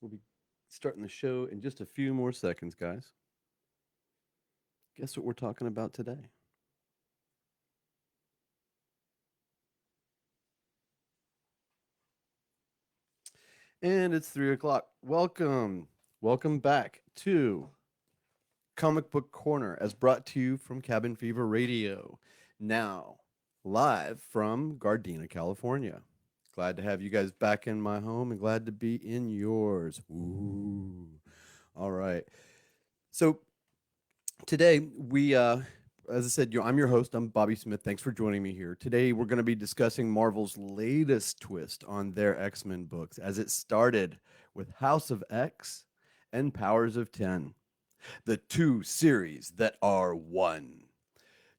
We'll be starting the show in just a few more seconds, guys. Guess what we're talking about today? And it's 3 o'clock. Welcome. Welcome back to Comic Book Corner, as brought to you from Cabin Fever Radio. Now, live from Gardena, California. Glad to have you guys back in my home and glad to be in yours. Ooh. All right. So, today as I said, I'm your host. I'm Bobby Smith. Thanks for joining me here. Today we're going to be discussing Marvel's latest twist on their X-Men books, as it started with House of X and Powers of 10, the two series that are one.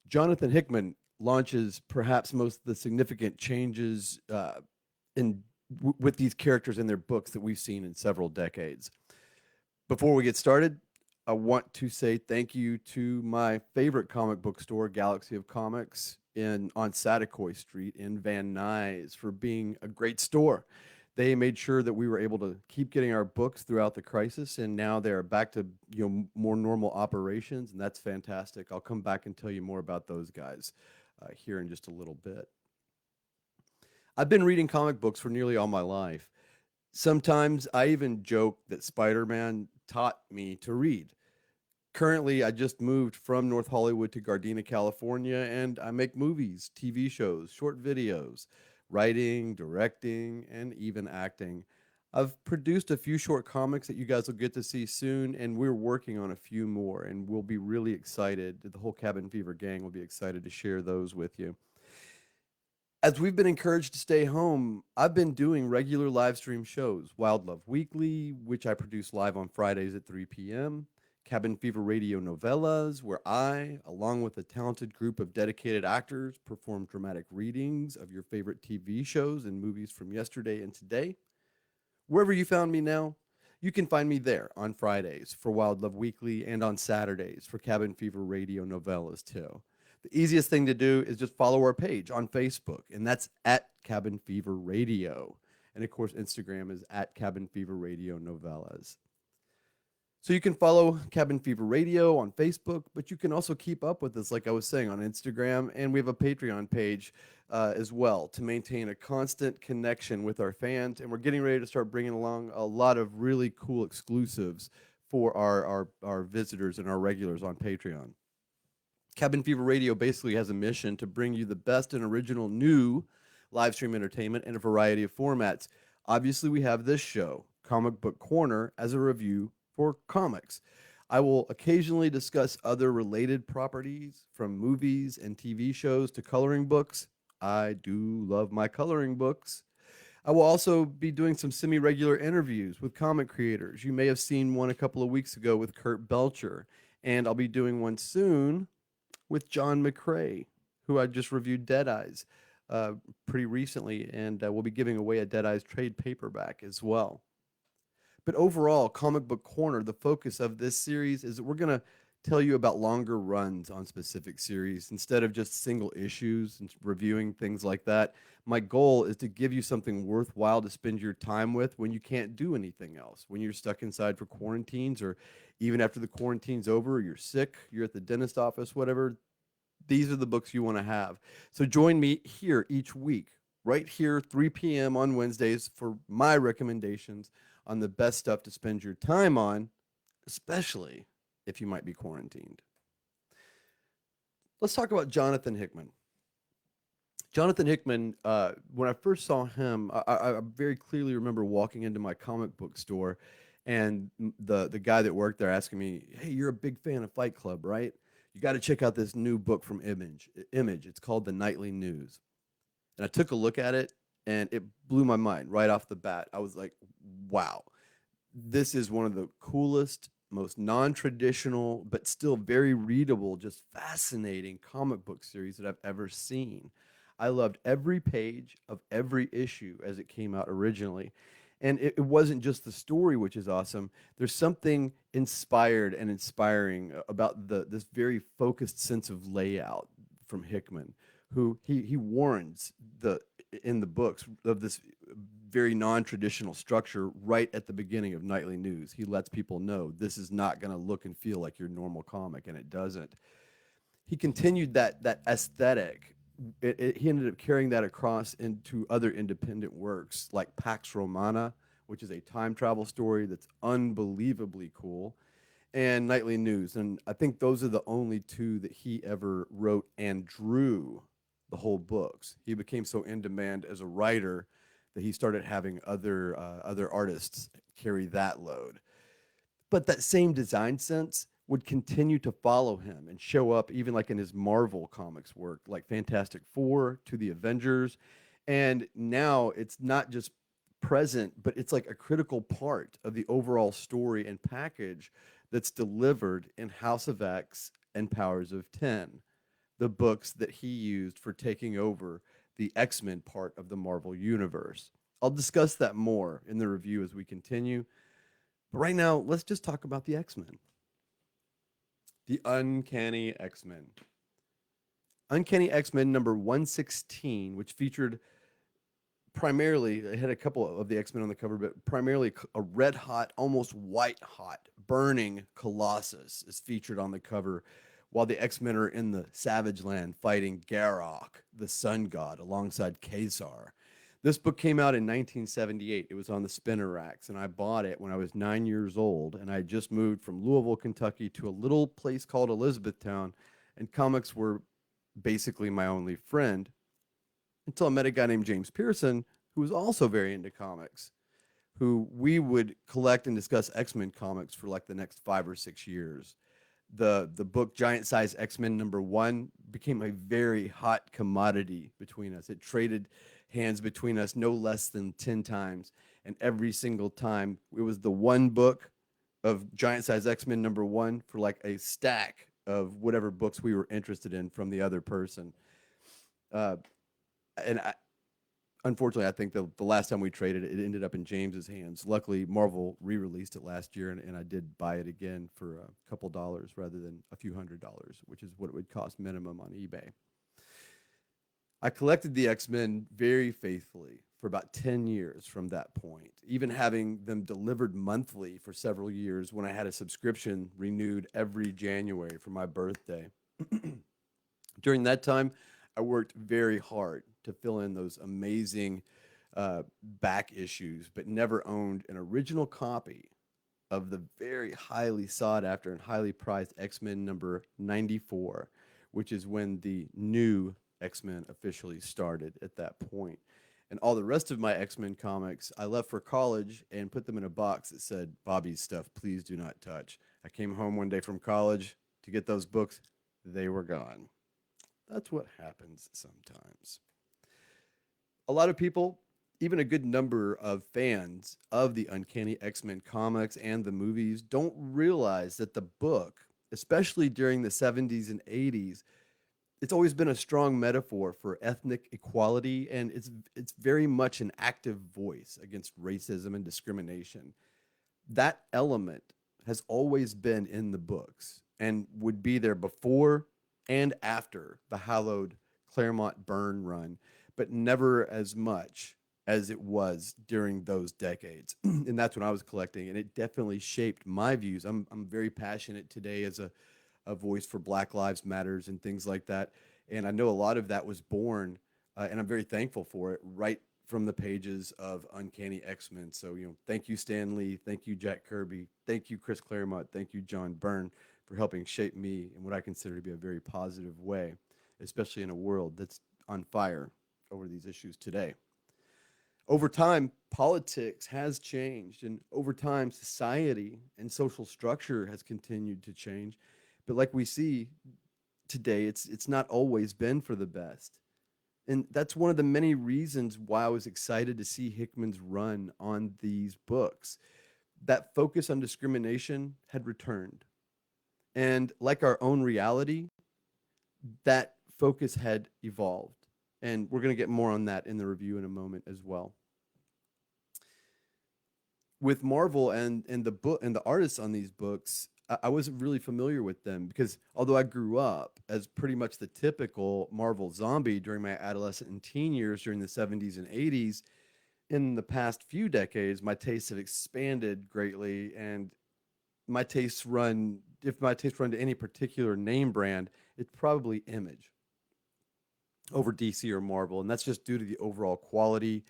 Jonathan Hickman launches perhaps most of the significant changes in with these characters in their books that we've seen in several decades. Before we get started, I want to say thank you to my favorite comic book store, Galaxy of Comics, on Satakoy Street in Van Nuys, for being a great store. They made sure that we were able to keep getting our books throughout the crisis, and now they're back to more normal operations, and that's fantastic. I'll come back and tell you more about those guys here in just a little bit. I've been reading comic books for nearly all my life. Sometimes I even joke that Spider Man taught me to read. Currently, I just moved from North Hollywood to Gardena, California, and I make movies, TV shows, short videos, writing, directing, and even acting. I've produced a few short comics that you guys will get to see soon, and we're working on a few more, and we'll be really excited. The whole Cabin Fever gang will be excited to share those with you. As we've been encouraged to stay home, I've been doing regular live stream shows. Wild Love Weekly, which I produce live on Fridays at 3 p.m. Cabin Fever Radio Novellas, where I, along with a talented group of dedicated actors, perform dramatic readings of your favorite TV shows and movies from yesterday and today. Wherever you found me now, you can find me there on Fridays for Wild Love Weekly and on Saturdays for Cabin Fever Radio Novellas, too. The easiest thing to do is just follow our page on Facebook, and that's at Cabin Fever Radio. And of course, Instagram is at Cabin Fever Radio Novellas. So you can follow Cabin Fever Radio on Facebook, but you can also keep up with us, like I was saying, on Instagram. And we have a Patreon page as well to maintain a constant connection with our fans. And we're getting ready to start bringing along a lot of really cool exclusives for our visitors and our regulars on Patreon. Cabin Fever Radio basically has a mission to bring you the best and original new live stream entertainment in a variety of formats. Obviously, we have this show, Comic Book Corner, as a review for comics. I will occasionally discuss other related properties, from movies and TV shows to coloring books. I do love my coloring books. I will also be doing some semi regular interviews with comic creators. You may have seen one a couple of weeks ago with Kurt Belcher, and I'll be doing one soon with John McCrae, who I just reviewed Dead Eyes pretty recently, and we'll be giving away a Dead Eyes trade paperback as well. But overall, Comic Book Corner, the focus of this series is that we're going to tell you about longer runs on specific series instead of just single issues and reviewing things like that. My goal is to give you something worthwhile to spend your time with when you can't do anything else, when you're stuck inside for quarantines, or even after the quarantine's over, you're sick, you're at the dentist office, whatever. These are the books you want to have. So join me here each week, right here, 3 p.m. on Wednesdays, for my recommendations on the best stuff to spend your time on, especially if you might be quarantined. Let's talk about Jonathan Hickman. Jonathan Hickman, when I first saw him, I very clearly remember walking into my comic book store, and the guy that worked there asking me, "Hey, you're a big fan of Fight Club, right? You got to check out this new book from Image. Image. It's called The Nightly News." And I took a look at it, and it blew my mind right off the bat. I was like, "Wow, this is one of the coolest, most non-traditional, but still very readable, just fascinating comic book series that I've ever seen." I loved every page of every issue as it came out originally. And it wasn't just the story, which is awesome. There's something inspired and inspiring about this very focused sense of layout from Hickman, who he warns the in the books of this very non-traditional structure right at the beginning of Nightly News. He lets people know this is not going to look and feel like your normal comic, and it doesn't. He continued that aesthetic. He ended up carrying that across into other independent works like Pax Romana, which is a time travel story that's unbelievably cool, and Nightly News. And I think those are the only two that he ever wrote and drew the whole books. He became so in demand as a writer that he started having other artists carry that load. But that same design sense would continue to follow him and show up even like in his Marvel comics work, like Fantastic Four to the Avengers. And now it's not just present, but it's like a critical part of the overall story and package that's delivered in House of X and Powers of 10, the books that he used for taking over the X-Men part of the Marvel universe. I'll discuss that more in the review as we continue. But right now, let's just talk about the X-Men. The Uncanny X-Men. Uncanny X-Men number 116, which featured primarily, it had a couple of the X-Men on the cover, but primarily a red hot, almost white hot, burning Colossus is featured on the cover, while the X-Men are in the Savage Land fighting Garok, the sun god, alongside Kazar. This book came out in 1978. It was on the spinner racks, and I bought it when I was 9 years old, and I just moved from Louisville, Kentucky to a little place called Elizabethtown, and comics were basically my only friend until I met a guy named James Pearson, who was also very into comics, who we would collect and discuss X-Men comics for like the next 5 or 6 years. The book Giant Size X-Men number 1 became a very hot commodity between us. It traded hands between us no less than 10 times. And every single time, it was the one book of Giant Size X-Men number 1 for like a stack of whatever books we were interested in from the other person. Uh, and unfortunately, I think the last time we traded it, it ended up in James's hands. Luckily, Marvel re-released it last year, and I did buy it again for a couple dollars rather than a few $100s, which is what it would cost minimum on eBay. I collected the X-Men very faithfully for about 10 years from that point, even having them delivered monthly for several years when I had a subscription renewed every January for my birthday. During that time, I worked very hard to fill in those amazing back issues, but never owned an original copy of the very highly sought after and highly prized X-Men number 94, which is when the new X-Men officially started at that point. And all the rest of my X-Men comics, I left for college and put them in a box that said, Bobby's stuff, please do not touch. I came home one day from college to get those books. They were gone. That's what happens sometimes. A lot of people, even a good number of fans of the Uncanny X-Men comics and the movies, don't realize that the book, especially during the 70s and 80s, it's always been a strong metaphor for ethnic equality, and it's very much an active voice against racism and discrimination. That element has always been in the books and would be there before and after the hallowed Claremont Byrne run, but never as much as it was during those decades. And that's when I was collecting, and it definitely shaped my views. I'm very passionate today as a voice for Black Lives Matters and things like that. And I know a lot of that was born, and I'm very thankful for it, right from the pages of Uncanny X-Men. So, thank you, Stan Lee. Thank you, Jack Kirby. Thank you, Chris Claremont. Thank you, John Byrne, for helping shape me in what I consider to be a very positive way, especially in a world that's on fire over these issues today. Over time, politics has changed, and over time, society and social structure has continued to change. But like we see today, it's not always been for the best. And that's one of the many reasons why I was excited to see Hickman's run on these books. That focus on discrimination had returned. And like our own reality, that focus had evolved. And we're going to get more on that in the review in a moment as well. With Marvel and the book and the artists on these books, I wasn't really familiar with them because although I grew up as pretty much the typical Marvel zombie during my adolescent and teen years during the 70s and 80s, in the past few decades, my tastes have expanded greatly, and if my tastes run to any particular name brand, it's probably Image over DC or Marvel, and that's just due to the overall quality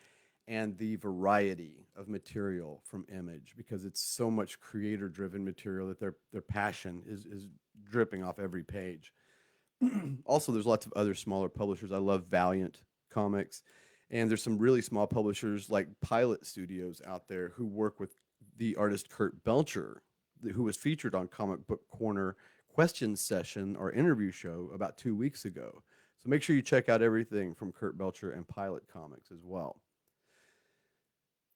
and the variety of material from Image because it's so much creator driven material that their passion is dripping off every page. Also, there's lots of other smaller publishers. I love Valiant Comics, and there's some really small publishers like Pilot Studios out there who work with the artist Kurt Belcher, who was featured on Comic Book Corner question session or interview show about 2 weeks ago. So make sure you check out everything from Kurt Belcher and Pilot Comics as well.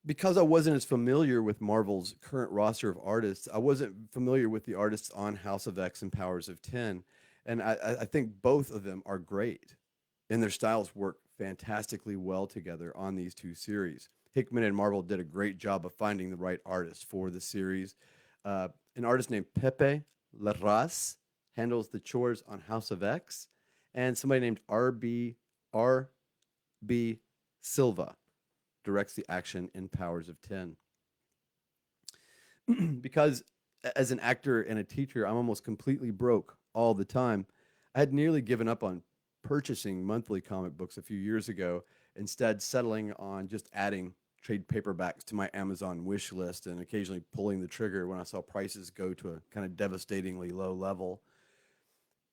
Because I wasn't as familiar with Marvel's current roster of artists, I wasn't familiar with the artists on House of X and Powers of 10. And I think both of them are great, and their styles work fantastically well together on these two series. Hickman and Marvel did a great job of finding the right artist for the series. An artist named Pepe Larraz handles the chores on House of X, and somebody named R.B. Silva directs the action in Powers of 10. Because as an actor and a teacher, I'm almost completely broke all the time. I had nearly given up on purchasing monthly comic books a few years ago, instead settling on just adding trade paperbacks to my Amazon wish list and occasionally pulling the trigger when I saw prices go to a kind of devastatingly low level.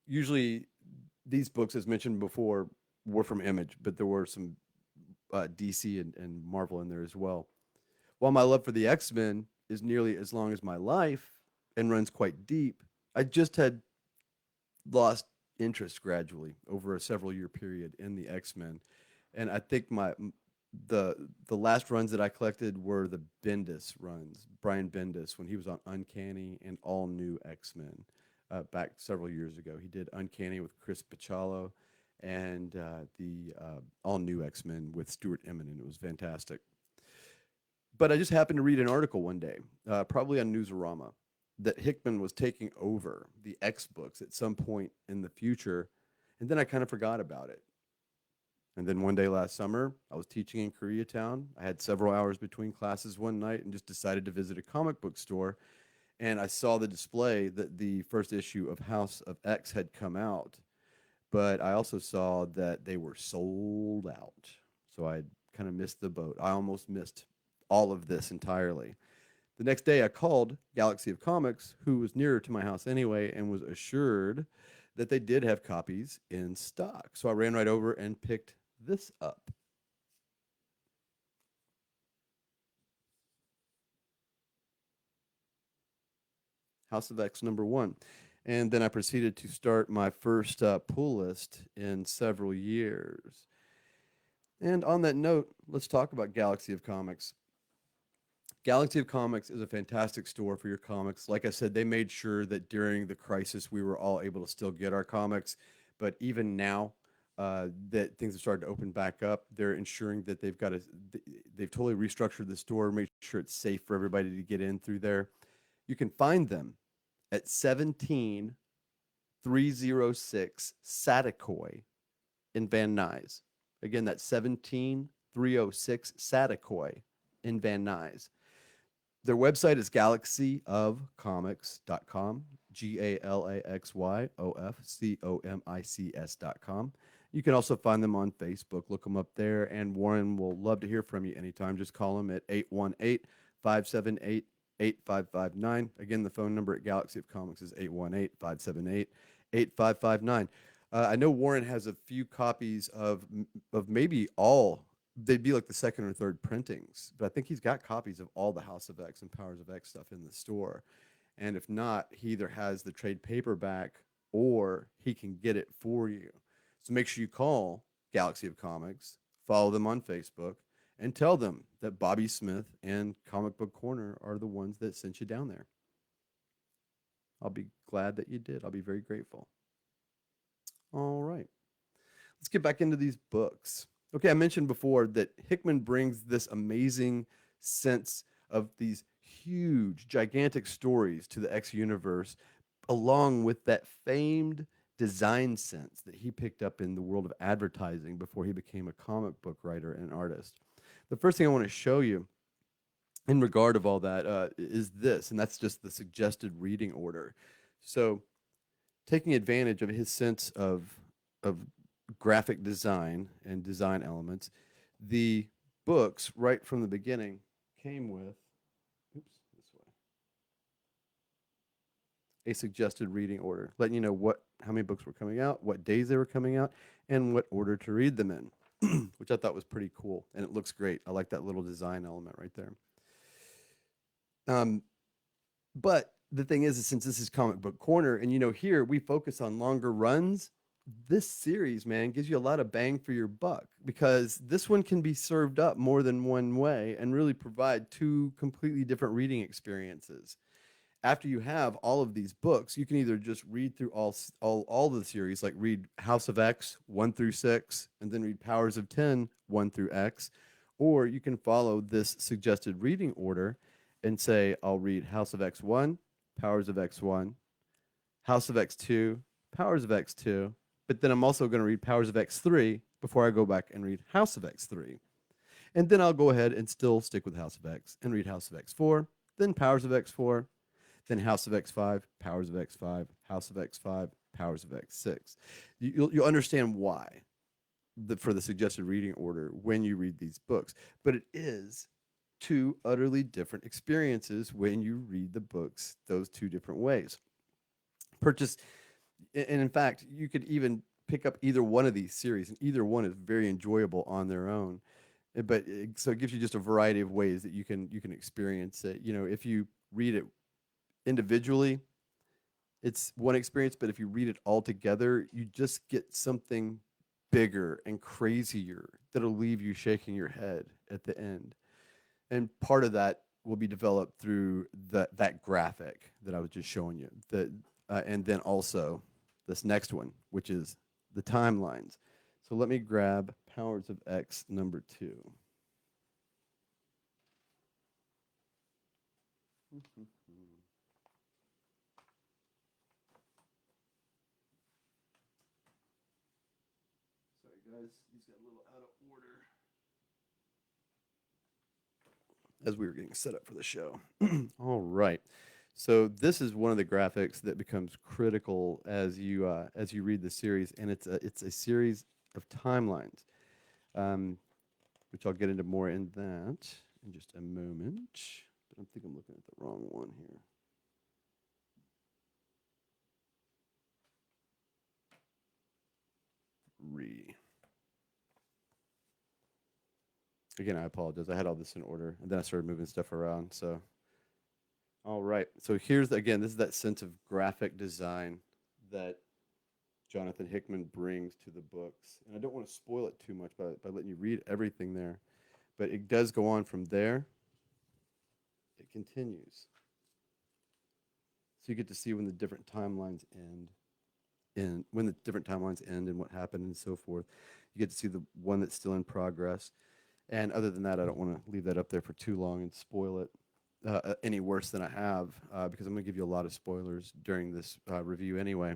Usually these books, as mentioned before, were from Image, but there were some DC and Marvel in there as well. While my love for the X-Men is nearly as long as my life and runs quite deep, I just had lost interest gradually over a several year period in the X-Men. And I think the last runs that I collected were the Bendis runs, Brian Bendis, when he was on Uncanny and All New X-Men back several years ago. He did Uncanny with Chris Bachalo and the All New X-Men with Stuart Eminem. It was fantastic. But I just happened to read an article one day, probably on Newsarama, that Hickman was taking over the X books at some point in the future, and then I kind of forgot about it. And then one day last summer, I was teaching in Koreatown. I had several hours between classes one night and just decided to visit a comic book store. And I saw the display that the first issue of House of X had come out, but I also saw that they were sold out. So I kind of missed the boat. I almost missed all of this entirely. The next day, I called Galaxy of Comics, who was nearer to my house anyway, and was assured that they did have copies in stock. So I ran right over and picked this up. House of X #1. And then I proceeded to start my first pull list in several years. And on that note, let's talk about Galaxy of Comics. Galaxy of Comics is a fantastic store for your comics. Like I said, they made sure that during the crisis we were all able to still get our comics. But even now that things have started to open back up, they're ensuring that they've totally restructured the store, made sure it's safe for everybody to get in through there. You can find them at 17306 Satakoy in Van Nuys. Again, that's 17306 Satakoy in Van Nuys. Their website is galaxyofcomics.com, GALAXYOFCOMICS.com. You can also find them on Facebook. Look them up there, and Warren will love to hear from you anytime. Just call him at 818-578-8559. Again, the phone number at Galaxy of Comics is 818-578-8559. I know Warren has a few copies of maybe all. They'd be like the second or third printings, but I think he's got copies of all the House of X and Powers of X stuff in the store. And if not, he either has the trade paperback or he can get it for you. So make sure you call Galaxy of Comics, follow them on Facebook, and tell them that Bobby Smith and Comic Book Corner are the ones that sent you down there. I'll be glad that you did. I'll be very grateful. All right. Let's get back into these books. Okay, I mentioned before that Hickman brings this amazing sense of these huge, gigantic stories to the X universe, along with that famed design sense that he picked up in the world of advertising before he became a comic book writer and artist. The first thing I want to show you in regard of all that is this, and that's just the suggested reading order. So, taking advantage of his sense of graphic design and design elements, the books right from the beginning came with, oops, this way, a suggested reading order, letting you know how many books were coming out, what days they were coming out, and what order to read them in, which I thought was pretty cool, and it looks great. I like that little design element right there. But the thing is since this is Comic Book Corner, and here we focus on longer runs, this series, man, gives you a lot of bang for your buck because this one can be served up more than one way and really provide two completely different reading experiences. After you have all of these books, you can either just read through all the series, like read House of X 1 through 6, and then read Powers of 10 1 through X, or you can follow this suggested reading order and say, I'll read House of X1, Powers of X1, House of X2, Powers of X2, but then I'm also going to read Powers of X3 before I go back and read House of X3. And then I'll go ahead and still stick with House of X and read House of X4, then Powers of X4, then House of X5, Powers of X5, House of X5, Powers of X6. You'll understand why for the suggested reading order when you read these books. But it is two utterly different experiences when you read the books those two different ways. And in fact, you could even pick up either one of these series, and either one is very enjoyable on their own. So it gives you just a variety of ways that you can experience it. If you read it individually, it's one experience, but if you read it all together, you just get something bigger and crazier that'll leave you shaking your head at the end. And part of that will be developed through that graphic that I was just showing you. And then also this next one, which is the timelines. So let me grab Powers of X number 2. Sorry guys, these got a little out of order as we were getting set up for the show. All right. So this is one of the graphics that becomes critical as you read the series, and it's a series of timelines, which I'll get into more in that in just a moment. But I think I'm looking at the wrong one here. Again, I apologize. I had all this in order, and then I started moving stuff around. So, all right. So this is that sense of graphic design that Jonathan Hickman brings to the books. And I don't want to spoil it too much by letting you read everything there, but it does go on from there. It continues. So you get to see when the different timelines end, and what happened and so forth. You get to see the one that's still in progress. And other than that, I don't want to leave that up there for too long and spoil it any worse than I have, because I'm going to give you a lot of spoilers during this review anyway.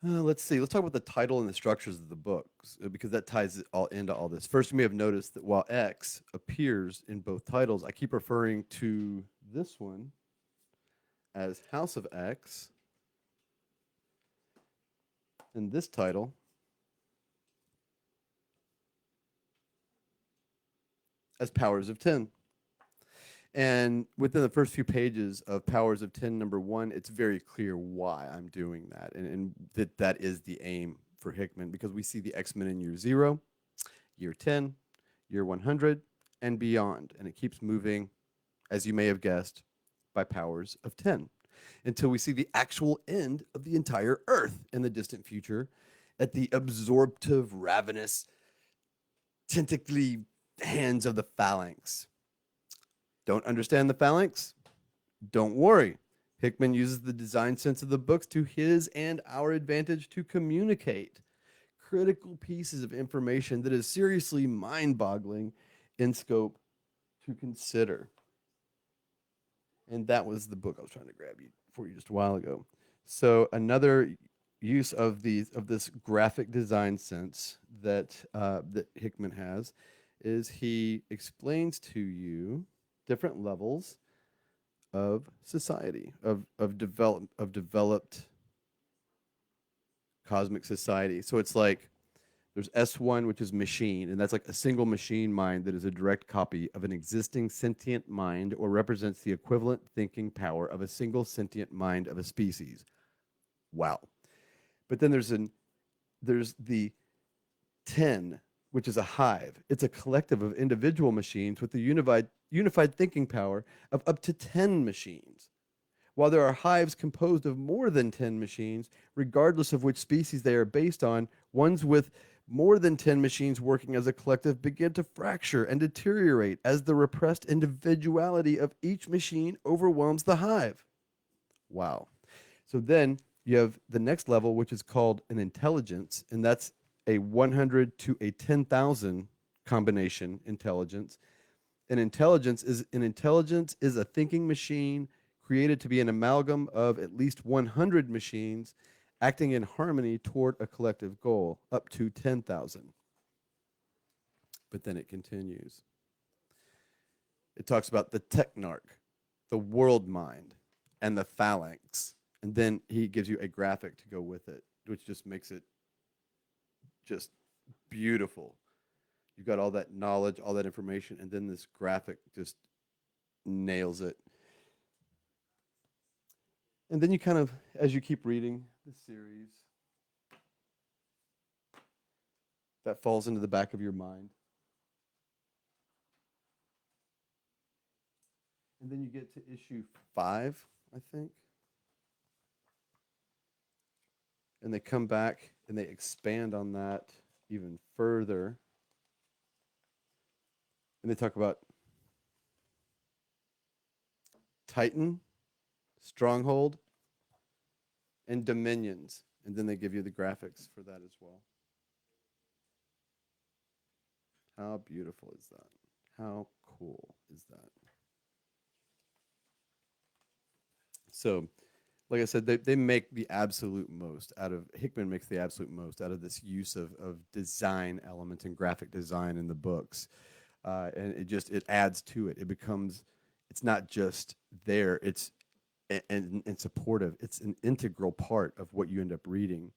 Let's see. Let's talk about the title and the structures of the books, because that ties it all into all this. First, you may have noticed that while X appears in both titles, I keep referring to this one as House of X, and this title as Powers of 10. And within the first few pages of Powers of 10 number 1, it's very clear why I'm doing that, and that is the aim for Hickman, because we see the X-Men in year 0, year 10, year 100, and beyond. And it keeps moving, as you may have guessed, by Powers of 10, until we see the actual end of the entire Earth in the distant future at the absorptive, ravenous, tentacly hands of the Phalanx. Don't understand the Phalanx? Don't worry. Hickman uses the design sense of the books to his and our advantage to communicate critical pieces of information that is seriously mind-boggling in scope to consider. And that was the book I was trying to grab you for you just a while ago. So another use of this graphic design sense that Hickman has is he explains to you different levels of society of developed cosmic society. So it's like there's S1, which is machine, and that's like a single machine mind that is a direct copy of an existing sentient mind or represents the equivalent thinking power of a single sentient mind of a species. Wow. But then there's the 10, which is a hive. It's a collective of individual machines with the unified thinking power of up to 10 machines. While there are hives composed of more than 10 machines, regardless of which species they are based on, ones with more than 10 machines working as a collective begin to fracture and deteriorate as the repressed individuality of each machine overwhelms the hive. Wow. So then you have the next level, which is called an intelligence, and that's a 100 to a 10,000 combination intelligence. An intelligence is a thinking machine created to be an amalgam of at least 100 machines acting in harmony toward a collective goal, up to 10,000. But then it continues. It talks about the technarch, the world mind, and the phalanx. And then he gives you a graphic to go with it, which just makes it just beautiful. You've got all that knowledge, all that information, and then this graphic just nails it. And then you kind of, as you keep reading the series, that falls into the back of your mind. And then you get to issue 5, I think. And they come back and they expand on that even further. And they talk about Titan, Stronghold, and Dominions. And then they give you the graphics for that as well. How beautiful is that? How cool is that? So, like I said, they make the absolute most out of Hickman makes the absolute most out of this use of design elements and graphic design in the books, and it adds to it. It becomes it's not just there. It's and supportive. It's an integral part of what you end up reading.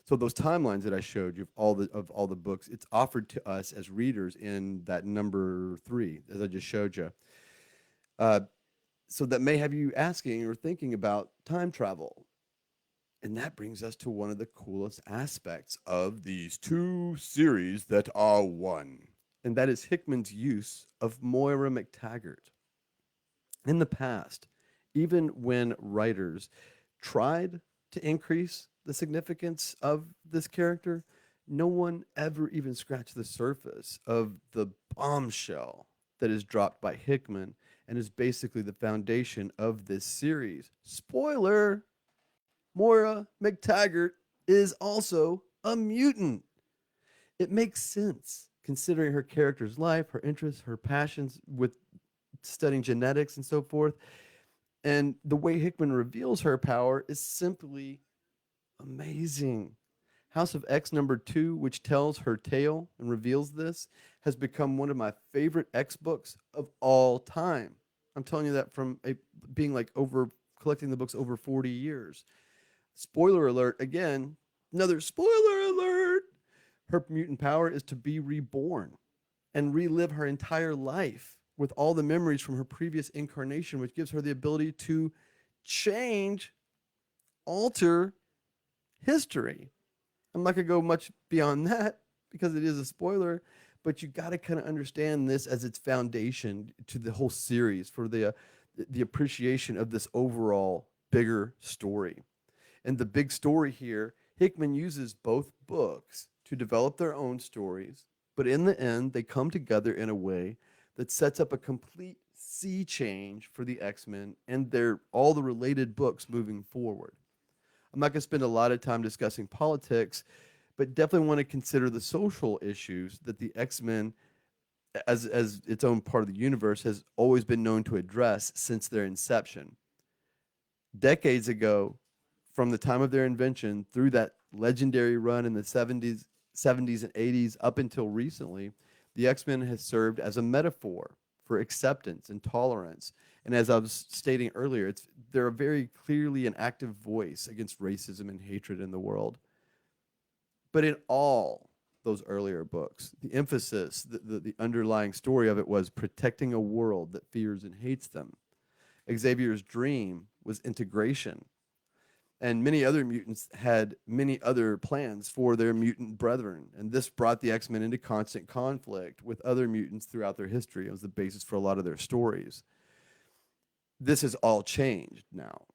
So those timelines that I showed you of all the books, it's offered to us as readers in that number 3, as I just showed you. Uh, so that may have you asking or thinking about time travel. And that brings us to one of the coolest aspects of these 2 series that are one. And that is Hickman's use of Moira McTaggart. In the past, even when writers tried to increase the significance of this character, no one ever even scratched the surface of the bombshell that is dropped by Hickman and is basically the foundation of this series. Spoiler, Moira McTaggart is also a mutant. It makes sense considering her character's life, her interests, her passions with studying genetics and so forth. And the way Hickman reveals her power is simply amazing. House of X number 2, which tells her tale and reveals this, has become one of my favorite X books of all time. I'm telling you that from being like over collecting the books over 40 years. Spoiler alert again, another spoiler alert. Her mutant power is to be reborn and relive her entire life with all the memories from her previous incarnation, which gives her the ability to change, alter history. I'm not going to go much beyond that because it is a spoiler, but you got to kind of understand this as its foundation to the whole series for the appreciation of this overall bigger story. And the big story here, Hickman uses both books to develop their own stories, but in the end, they come together in a way that sets up a complete sea change for the X-Men and all the related books moving forward. I'm not going to spend a lot of time discussing politics, but definitely want to consider the social issues that the X-Men as its own part of the universe, has always been known to address since their inception. Decades ago, from the time of their invention through that legendary run in the 70s and 80s up until recently, the X-Men has served as a metaphor for acceptance and tolerance. And as I was stating earlier, they're a very clearly an active voice against racism and hatred in the world. But in all those earlier books, the emphasis, the underlying story of it was protecting a world that fears and hates them. Xavier's dream was integration, and many other mutants had many other plans for their mutant brethren, and this brought the X-Men into constant conflict with other mutants throughout their history. It was the basis for a lot of their stories. This has all changed now.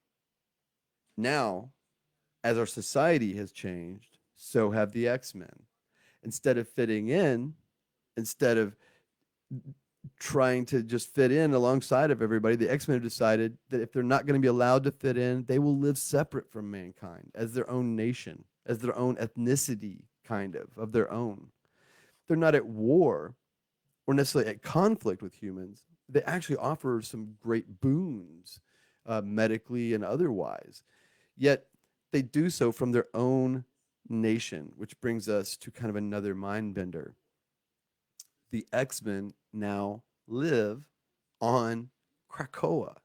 Now, as our society has changed, so have the X-Men. Instead of fitting in, instead of trying to just fit in alongside of everybody, the X-Men have decided that if they're not going to be allowed to fit in, they will live separate from mankind as their own nation, as their own ethnicity, kind of their own. They're not at war or necessarily at conflict with humans. They actually offer some great boons, medically and otherwise. Yet they do so from their own nation, which brings us to kind of another mind bender. The X-Men now live on Krakoa.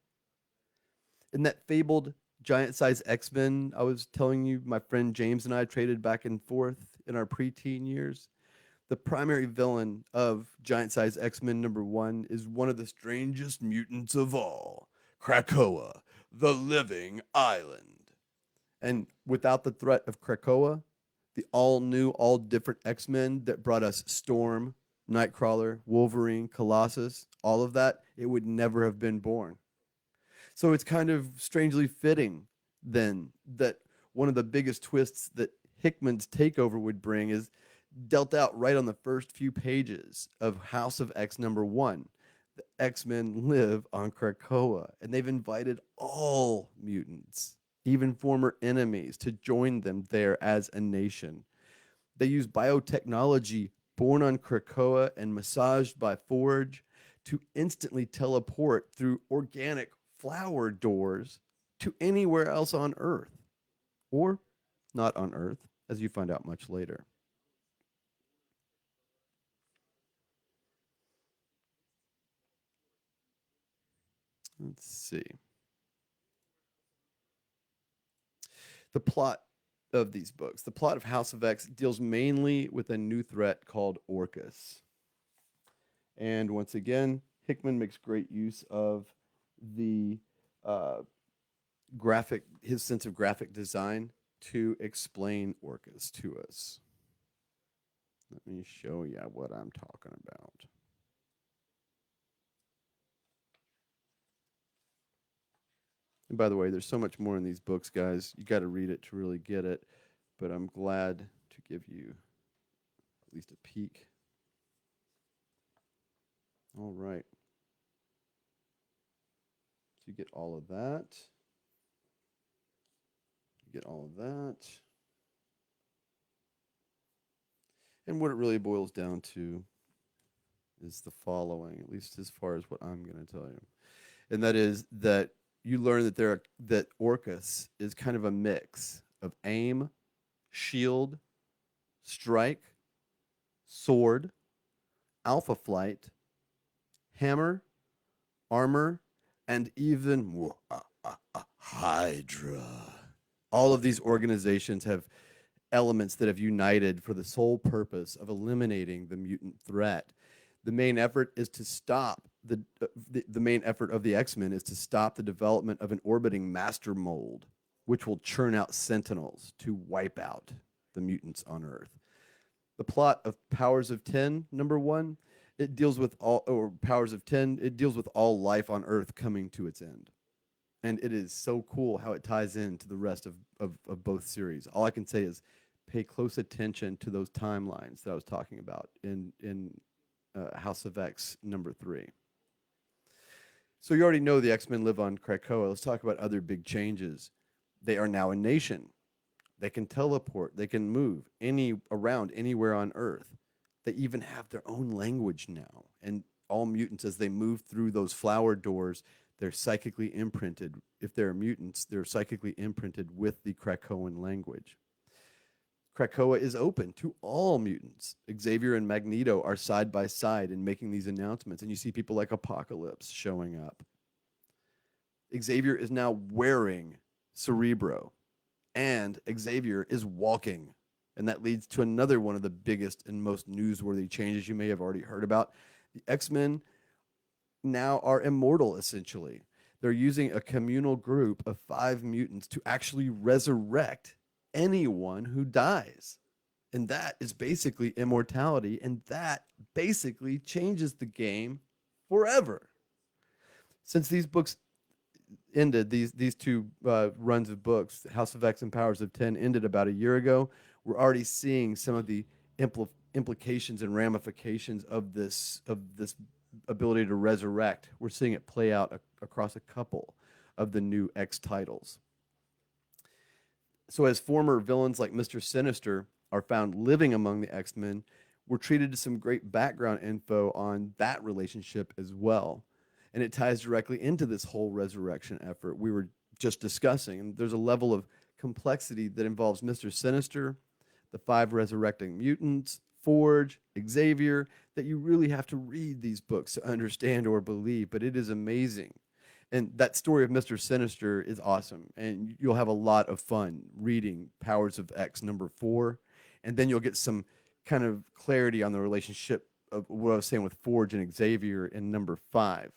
In that fabled giant-sized X-Men I was telling you, my friend James and I traded back and forth in our preteen years, the primary villain of giant-sized X-Men #1 is one of the strangest mutants of all, Krakoa, the living island. And without the threat of Krakoa, the all new, all different X-Men that brought us Storm, Nightcrawler, Wolverine, Colossus, all of that, it would never have been born. So it's kind of strangely fitting then that one of the biggest twists that Hickman's takeover would bring is dealt out right on the first few pages of House of X #1. The X-Men live on Krakoa, and they've invited all mutants, even former enemies, to join them there as a nation. They use biotechnology born on Krakoa and massaged by Forge to instantly teleport through organic flower doors to anywhere else on Earth, or not on Earth, as you find out much later. Let's see. The plot of these books, the plot of House of X, deals mainly with a new threat called Orcus. And once again, Hickman makes great use of the his sense of graphic design to explain Orcus to us. Let me show you what I'm talking about. And by the way, there's so much more in these books, guys. You got to read it to really get it. But I'm glad to give you at least a peek. All right. So you get all of that. You get all of that. And what it really boils down to is the following, at least as far as what I'm going to tell you. And that is that you learn that Orcus is kind of a mix of aim, shield, strike, sword, alpha flight, hammer, armor, and even Hydra. All of these organizations have elements that have united for the sole purpose of eliminating the mutant threat. The main effort is to stop the main effort of the X-Men is to stop the development of an orbiting master mold, which will churn out sentinels to wipe out the mutants on Earth. The plot of Powers of 10, #1, it deals with all, or Powers of 10, it deals with all life on Earth coming to its end. And it is so cool how it ties into the rest of both series. All I can say is pay close attention to those timelines that I was talking about in House of X #3. So you already know the X-Men live on Krakoa. Let's talk about other big changes. They are now a nation. They can teleport. They can move around anywhere on Earth. They even have their own language now. And all mutants, as they move through those flower doors, they're psychically imprinted. If they're mutants, they're psychically imprinted with the Krakoan language. Krakoa is open to all mutants. Xavier and Magneto are side by side in making these announcements, and you see people like Apocalypse showing up. Xavier is now wearing Cerebro, and Xavier is walking. And that leads to another one of the biggest and most newsworthy changes you may have already heard about. The X-Men now are immortal, essentially. They're using a communal group of 5 mutants to actually resurrect anyone who dies. And that is basically immortality, and that basically changes the game forever. Since these books ended, these two runs of books, House of X and Powers of 10, ended about a year ago, we're already seeing some of the implications and ramifications of this ability to resurrect. We're seeing it play out across a couple of the new X titles. So as former villains like Mr. Sinister are found living among the X-Men, we're treated to some great background info on that relationship as well. And it ties directly into this whole resurrection effort we were just discussing. And there's a level of complexity that involves Mr. Sinister, the 5 resurrecting mutants, Forge, Xavier, that you really have to read these books to understand or believe. But it is amazing. And that story of Mr. Sinister is awesome. And you'll have a lot of fun reading Powers of X number 4. And then you'll get some kind of clarity on the relationship of what I was saying with Forge and Xavier in number 5.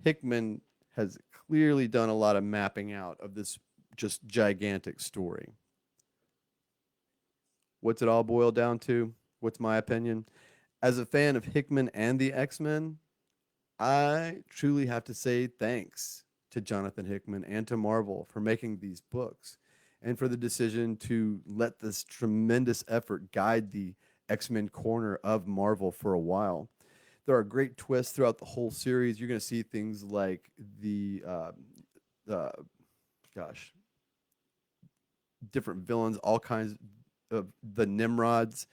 Hickman has clearly done a lot of mapping out of this just gigantic story. What's it all boiled down to? What's my opinion? As a fan of Hickman and the X-Men, I truly have to say thanks to Jonathan Hickman and to Marvel for making these books and for the decision to let this tremendous effort guide the X-Men corner of Marvel for a while. There are great twists throughout the whole series. You're going to see things like different villains, all kinds of the Nimrods.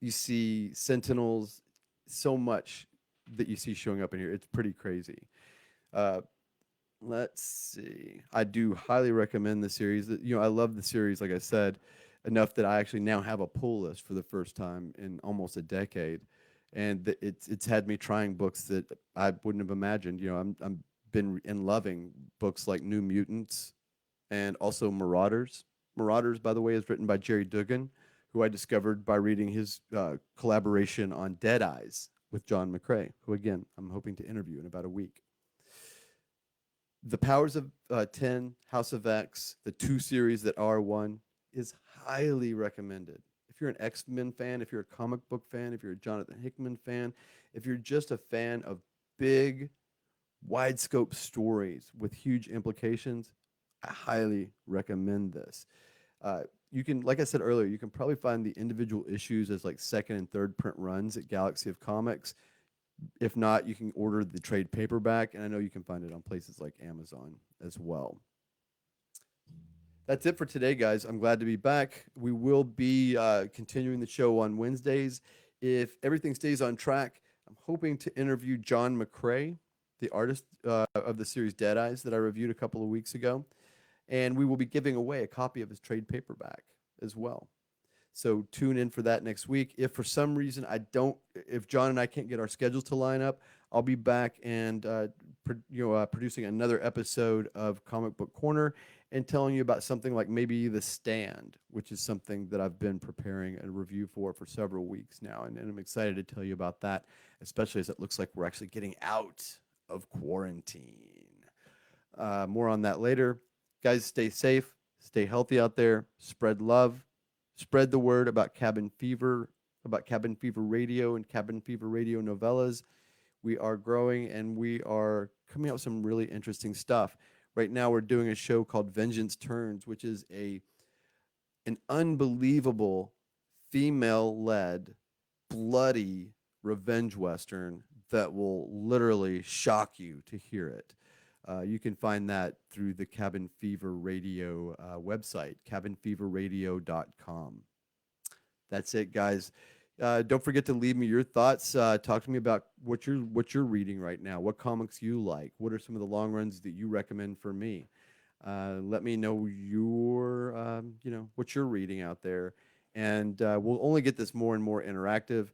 You see Sentinels, so much that you see showing up in here. It's pretty crazy. Let's see. I do highly recommend the series. I love the series, like I said, enough that I actually now have a pull list for the first time in almost a decade. And it's had me trying books that I wouldn't have imagined. I'm been in loving books like New Mutants and also Marauders. Marauders, by the way, is written by Jerry Dugan, who I discovered by reading his collaboration on Dead Eyes with John McCrae, who, again, I'm hoping to interview in about a week. The Powers of 10, House of X, the 2 series that are one, is highly recommended. If you're an X-Men fan, if you're a comic book fan, if you're a Jonathan Hickman fan, if you're just a fan of big, wide scope stories with huge implications, I highly recommend this. You can, like I said earlier, you can probably find the individual issues as like second and third print runs at Galaxy of Comics. If not, you can order the trade paperback, and I know you can find it on places like Amazon as well. That's it for today, guys. I'm glad to be back. We will be continuing the show on Wednesdays. If everything stays on track, I'm hoping to interview John McCrae, the artist of the series Dead Eyes that I reviewed a couple of weeks ago. And we will be giving away a copy of his trade paperback as well. So tune in for that next week. If for some reason if John and I can't get our schedules to line up, I'll be back and producing another episode of Comic Book Corner and telling you about something like maybe The Stand, which is something that I've been preparing a review for several weeks now. And I'm excited to tell you about that, especially as it looks like we're actually getting out of quarantine. More on that later. Guys, stay safe, stay healthy out there, spread love, spread the word about Cabin Fever Radio and Cabin Fever Radio novellas. We are growing and we are coming out with some really interesting stuff. Right now we're doing a show called Vengeance Turns, which is an unbelievable female-led, bloody revenge western that will literally shock you to hear it. You can find that through the Cabin Fever Radio website, cabinfeverradio.com. That's it, guys. Don't forget to leave me your thoughts. Talk to me about what you're reading right now. What comics you like. What are some of the long runs that you recommend for me? Let me know what you're reading out there, and we'll only get this more and more interactive.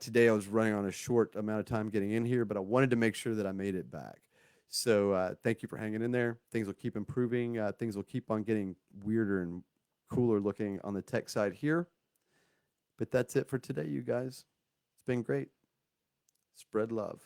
Today I was running on a short amount of time getting in here, but I wanted to make sure that I made it back. So thank you for hanging in there. Things will keep improving. Things will keep on getting weirder and cooler looking on the tech side here. But that's it for today, you guys. It's been great. Spread love.